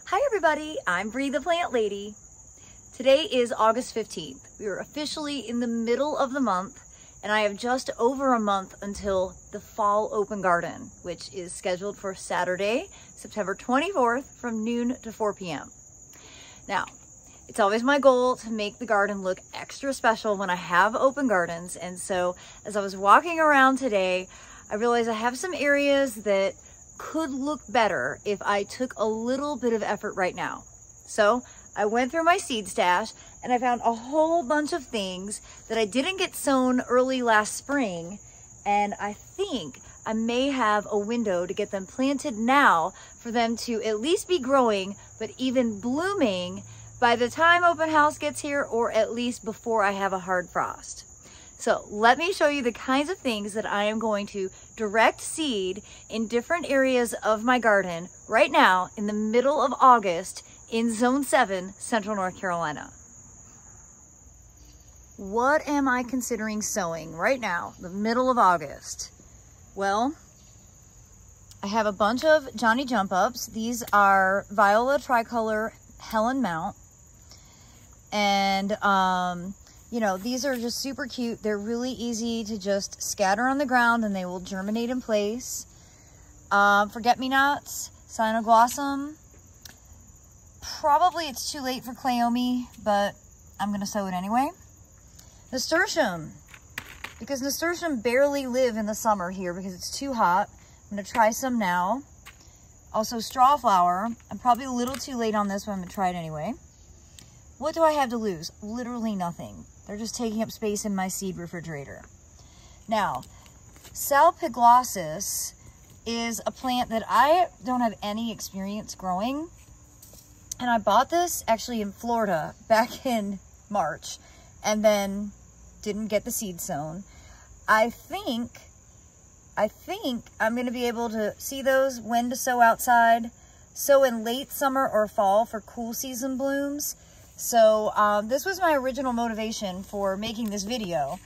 Hi everybody, I'm Bree the Plant Lady. Today is August 15th. We are officially in the middle of the month and I have just over a month until the fall open garden, which is scheduled for Saturday, September 24th from noon to 4 p.m. Now, it's always my goal to make the garden look extra special when I have open gardens, and so as I was walking around today, I realized I have some areas that could look better if I took a little bit of effort right now. So I went through my seed stash and I found a whole bunch of things that I didn't get sown early last spring, and I think I may have a window to get them planted now for them to at least be growing, but even blooming by the time open house gets here, or at least before I have a hard frost. So let me show you the kinds of things that I am going to direct seed in different areas of my garden right now in the middle of August in Zone 7, Central North Carolina. What am I considering sowing right now, the middle of August? Well, I have a bunch of Johnny Jump Ups. These are Viola Tricolor Helen Mount. And, you know, these are just super cute. They're really easy to just scatter on the ground and they will germinate in place. Forget-me-nots, Sinoglossum. Probably it's too late for Cleome, but I'm going to sow it anyway. Nasturtium, because Nasturtium barely live in the summer here because it's too hot. I'm going to try some now. Also Strawflower. I'm probably a little too late on this, but I'm going to try it anyway. What do I have to lose? Literally nothing. They're just taking up space in my seed refrigerator. Now, Salpiglossis is a plant that I don't have any experience growing. And I bought this actually in Florida back in March and then didn't get the seed sown. I think I'm going to be able to see those when to sow outside. Sow in late summer or fall for cool season blooms. So this was my original motivation for making this video.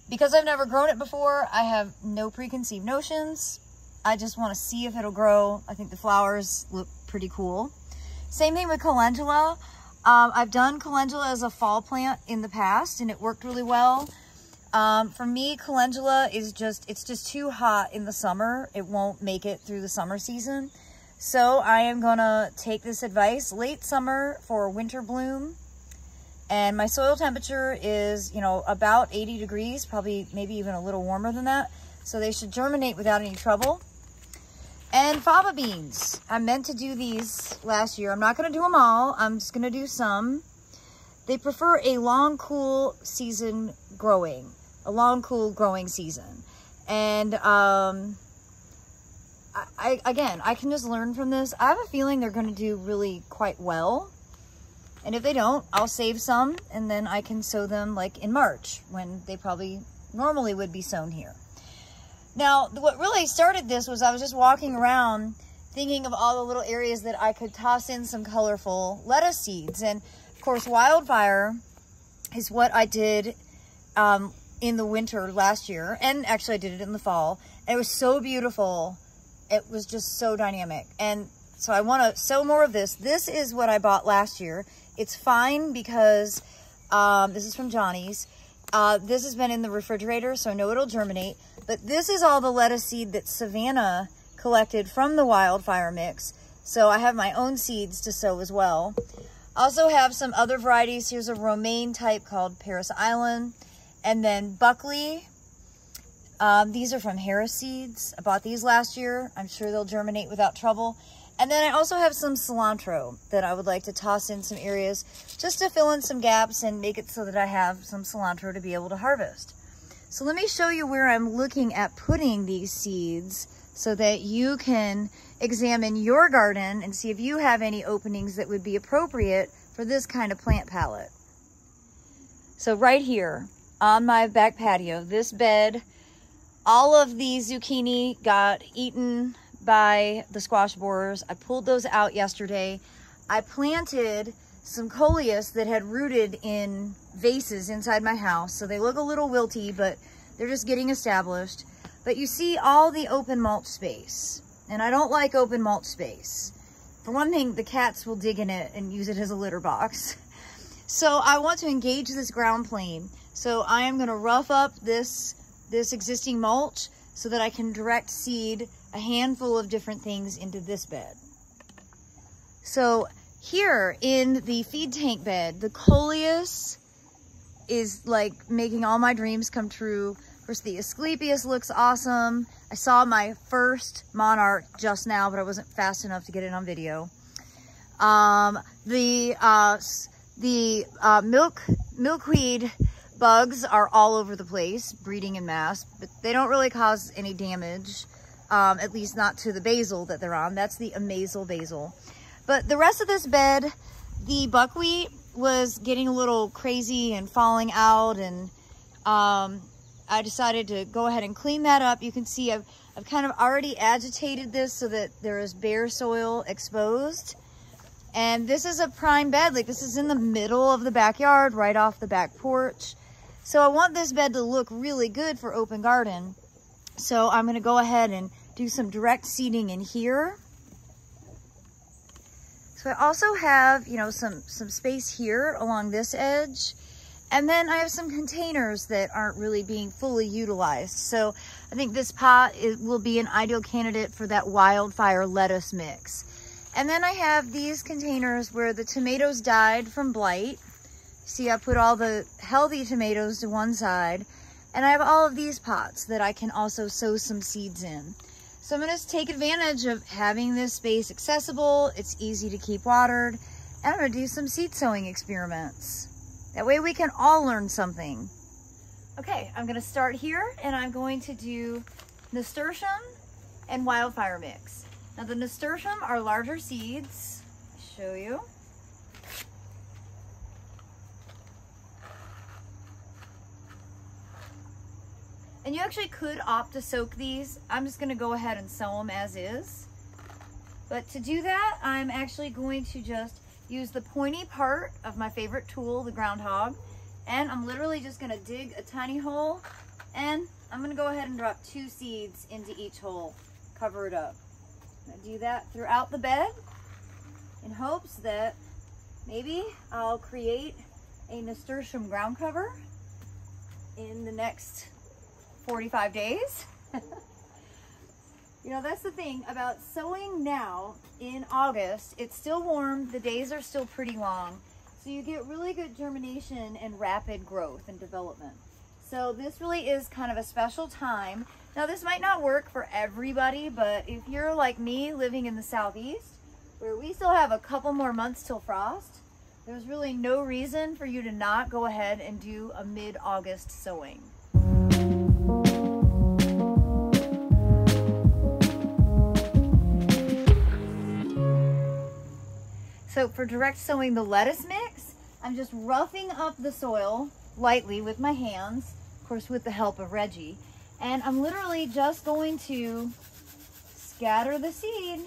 Because I've never grown it before, I have no preconceived notions. I just want to see if it'll grow. I think the flowers look pretty cool. Same thing with Calendula. I've done Calendula as a fall plant in the past and it worked really well. For me, Calendula is it's just too hot in the summer. It won't make it through the summer season. So I am gonna take this advice, late summer for winter bloom. And my soil temperature is, you know, about 80 degrees, probably maybe even a little warmer than that. So they should germinate without any trouble. And Fava Beans. I meant to do these last year. I'm not gonna do them all. I'm just gonna do some. They prefer a long, cool season growing. A long, cool growing season. And, again, I can just learn from this. I have a feeling they're going to do really quite well. And if they don't, I'll save some and then I can sow them like in March when they probably normally would be sown here. Now, what really started this was I was just walking around thinking of all the little areas that I could toss in some colorful lettuce seeds. And of course, Wildfire is what I did in the winter last year. And actually I did it in the fall. And it was so beautiful. It was just so dynamic. And so I want to sow more of this. This is what I bought last year. It's fine because this is from Johnny's. This has been in the refrigerator, so I know it'll germinate. But this is all the lettuce seed that Savannah collected from the Wildfire mix. So I have my own seeds to sow as well. I also have some other varieties. Here's a romaine type called Paris Island. And then Buckley. These are from Harris Seeds. I bought these last year. I'm sure they'll germinate without trouble. And then I also have some cilantro that I would like to toss in some areas just to fill in some gaps and make it so that I have some cilantro to be able to harvest. So let me show you where I'm looking at putting these seeds so that you can examine your garden and see if you have any openings that would be appropriate for this kind of plant palette. So right here on my back patio, this bed, all of the zucchini got eaten by the squash borers. I pulled those out yesterday. I planted some coleus that had rooted in vases inside my house. So they look a little wilty, but they're just getting established. But you see all the open mulch space. And I don't like open mulch space. For one thing, the cats will dig in it and use it as a litter box. So I want to engage this ground plane. So I am going to rough up this existing mulch so that I can direct seed a handful of different things into this bed. So here in the feed tank bed, the coleus is like making all my dreams come true. Of course, the Asclepias looks awesome. I saw my first monarch just now, but I wasn't fast enough to get it on video. Milkweed bugs are all over the place, breeding in mass, but they don't really cause any damage, at least not to the basil that they're on. That's the amazel basil. But the rest of this bed, the buckwheat was getting a little crazy and falling out, and I decided to go ahead and clean that up. You can see I've kind of already agitated this so that there is bare soil exposed. And this is a prime bed. Like, this is in the middle of the backyard, right off the back porch. So I want this bed to look really good for open garden. So I'm going to go ahead and do some direct seeding in here. So I also have, you know, some space here along this edge. And then I have some containers that aren't really being fully utilized. So I think this pot will be an ideal candidate for that wildfire lettuce mix. And then I have these containers where the tomatoes died from blight. See, I put all the healthy tomatoes to one side. And I have all of these pots that I can also sow some seeds in. So I'm going to take advantage of having this space accessible. It's easy to keep watered. And I'm going to do some seed sowing experiments. That way we can all learn something. Okay, I'm going to start here, and I'm going to do Nasturtium and Wildfire mix. Now the Nasturtium are larger seeds. I'll show you. And you actually could opt to soak these. I'm just going to go ahead and sow them as is. But to do that, I'm actually going to just use the pointy part of my favorite tool, the groundhog, and I'm literally just going to dig a tiny hole, and I'm going to go ahead and drop 2 seeds into each hole, cover it up. I'm going to do that throughout the bed in hopes that maybe I'll create a nasturtium ground cover in the next 45 days. You know, that's the thing about sowing now in August. It's still warm, the days are still pretty long, so you get really good germination and rapid growth and development. So this really is kind of a special time. Now this might not work for everybody, but if you're like me living in the southeast, where we still have a couple more months till frost, there's really no reason for you to not go ahead and do a mid-August sowing. So for direct sowing the lettuce mix, I'm just roughing up the soil lightly with my hands, of course with the help of Reggie. And I'm literally just going to scatter the seed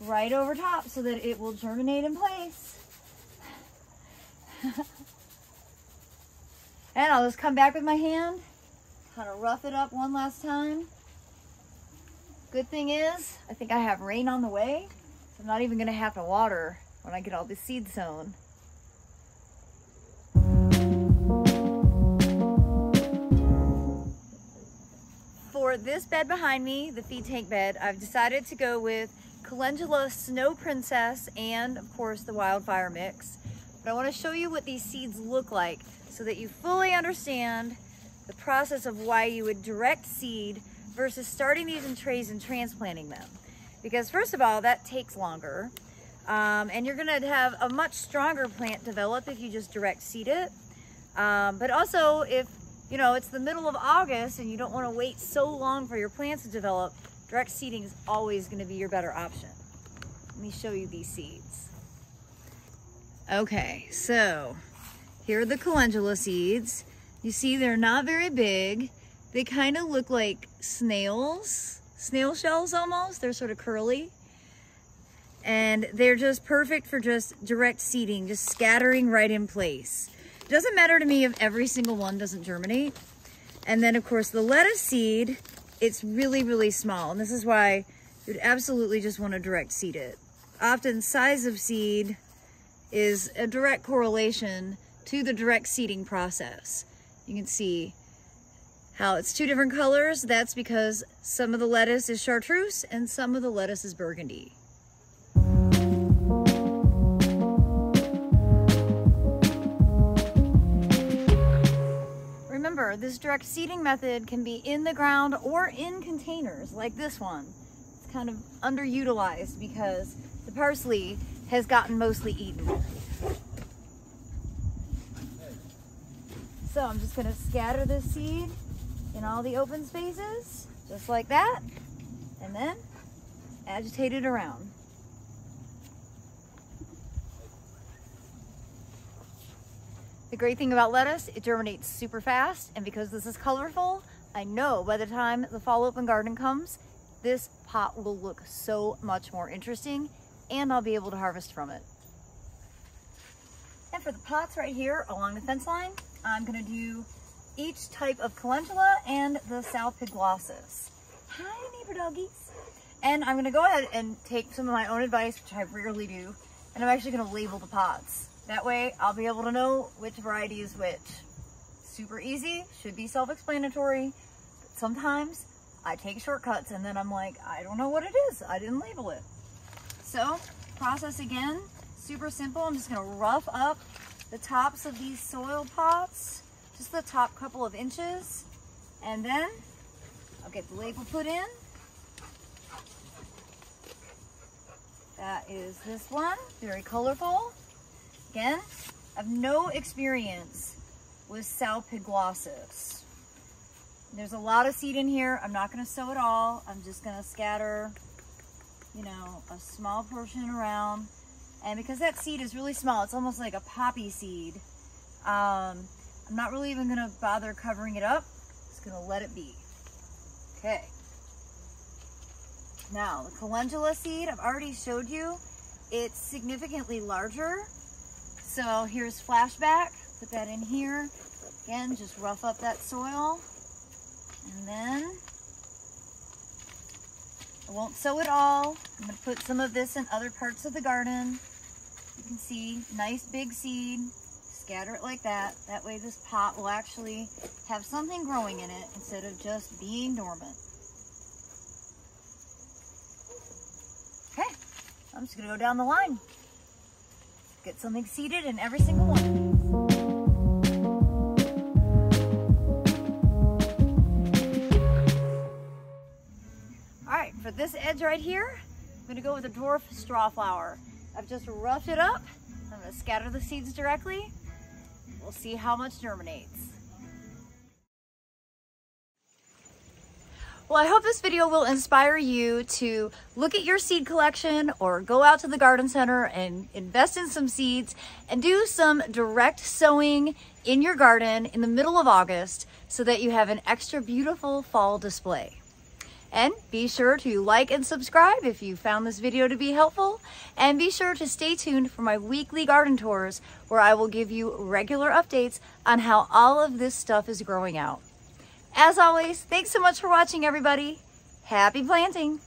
right over top so that it will germinate in place. And I'll just come back with my hand, kind of rough it up one last time. Good thing is, I think I have rain on the way. So I'm not even gonna have to water when I get all the seed sown. For this bed behind me, the feed tank bed, I've decided to go with Calendula Snow Princess and of course the Wildfire mix. But I want to show you what these seeds look like so that you fully understand the process of why you would direct seed versus starting these in trays and transplanting them. Because first of all, that takes longer. And you're gonna have a much stronger plant develop if you just direct seed it. But also if, you know, it's the middle of August and you don't wanna wait so long for your plants to develop, direct seeding is always gonna be your better option. Let me show you these seeds. Okay, so here are the Calendula seeds. You see they're not very big. They kind of look like snails, snail shells almost. They're sort of curly. And they're just perfect for just direct seeding, just scattering right in place. It doesn't matter to me if every single one doesn't germinate. And then of course the lettuce seed, it's really, really small. And this is why you'd absolutely just want to direct seed it. often size of seed is a direct correlation to the direct seeding process. You can see how it's two different colors. That's because some of the lettuce is chartreuse and some of the lettuce is burgundy. Remember, this direct seeding method can be in the ground or in containers like this one. It's kind of underutilized because the parsley has gotten mostly eaten. So I'm just going to scatter this seed in all the open spaces, just like that, and then agitate it around. The great thing about lettuce, it germinates super fast, and because this is colorful, I know by the time the fall open garden comes, this pot will look so much more interesting, and I'll be able to harvest from it. And for the pots right here along the fence line, I'm gonna do each type of calendula and the Salpiglossis. Hi, neighbor doggies. And I'm gonna go ahead and take some of my own advice, which I rarely do, and I'm actually gonna label the pots. That way I'll be able to know which variety is which. Super easy, should be self-explanatory, but sometimes I take shortcuts and then I'm like, I don't know what it is, I didn't label it. So, process again, super simple. I'm just gonna rough up the tops of these soil pots, just the top couple of inches, and then I'll get the label put in. That is this one, very colorful. Again, I have no experience with Salpiglossis. There's a lot of seed in here. I'm not gonna sow it all. I'm just gonna scatter, you know, a small portion around. And because that seed is really small, it's almost like a poppy seed. I'm not really even gonna bother covering it up. Just gonna let it be. Okay. Now, the Calendula seed, I've already showed you. It's significantly larger. So here's flashback, put that in here. Again, just rough up that soil. And then, I won't sow it all. I'm gonna put some of this in other parts of the garden. You can see, nice big seed. Scatter it like that. That way this pot will actually have something growing in it instead of just being dormant. Okay, I'm just gonna go down the line. Get something seeded in every single one of these. All right, for this edge right here, I'm gonna go with a dwarf straw flower. I've just roughed it up. I'm gonna scatter the seeds directly. We'll see how much germinates. Well, I hope this video will inspire you to look at your seed collection or go out to the garden center and invest in some seeds and do some direct sowing in your garden in the middle of August so that you have an extra beautiful fall display. And be sure to like and subscribe if you found this video to be helpful, and be sure to stay tuned for my weekly garden tours where I will give you regular updates on how all of this stuff is growing out. As always, thanks so much for watching, everybody. Happy planting!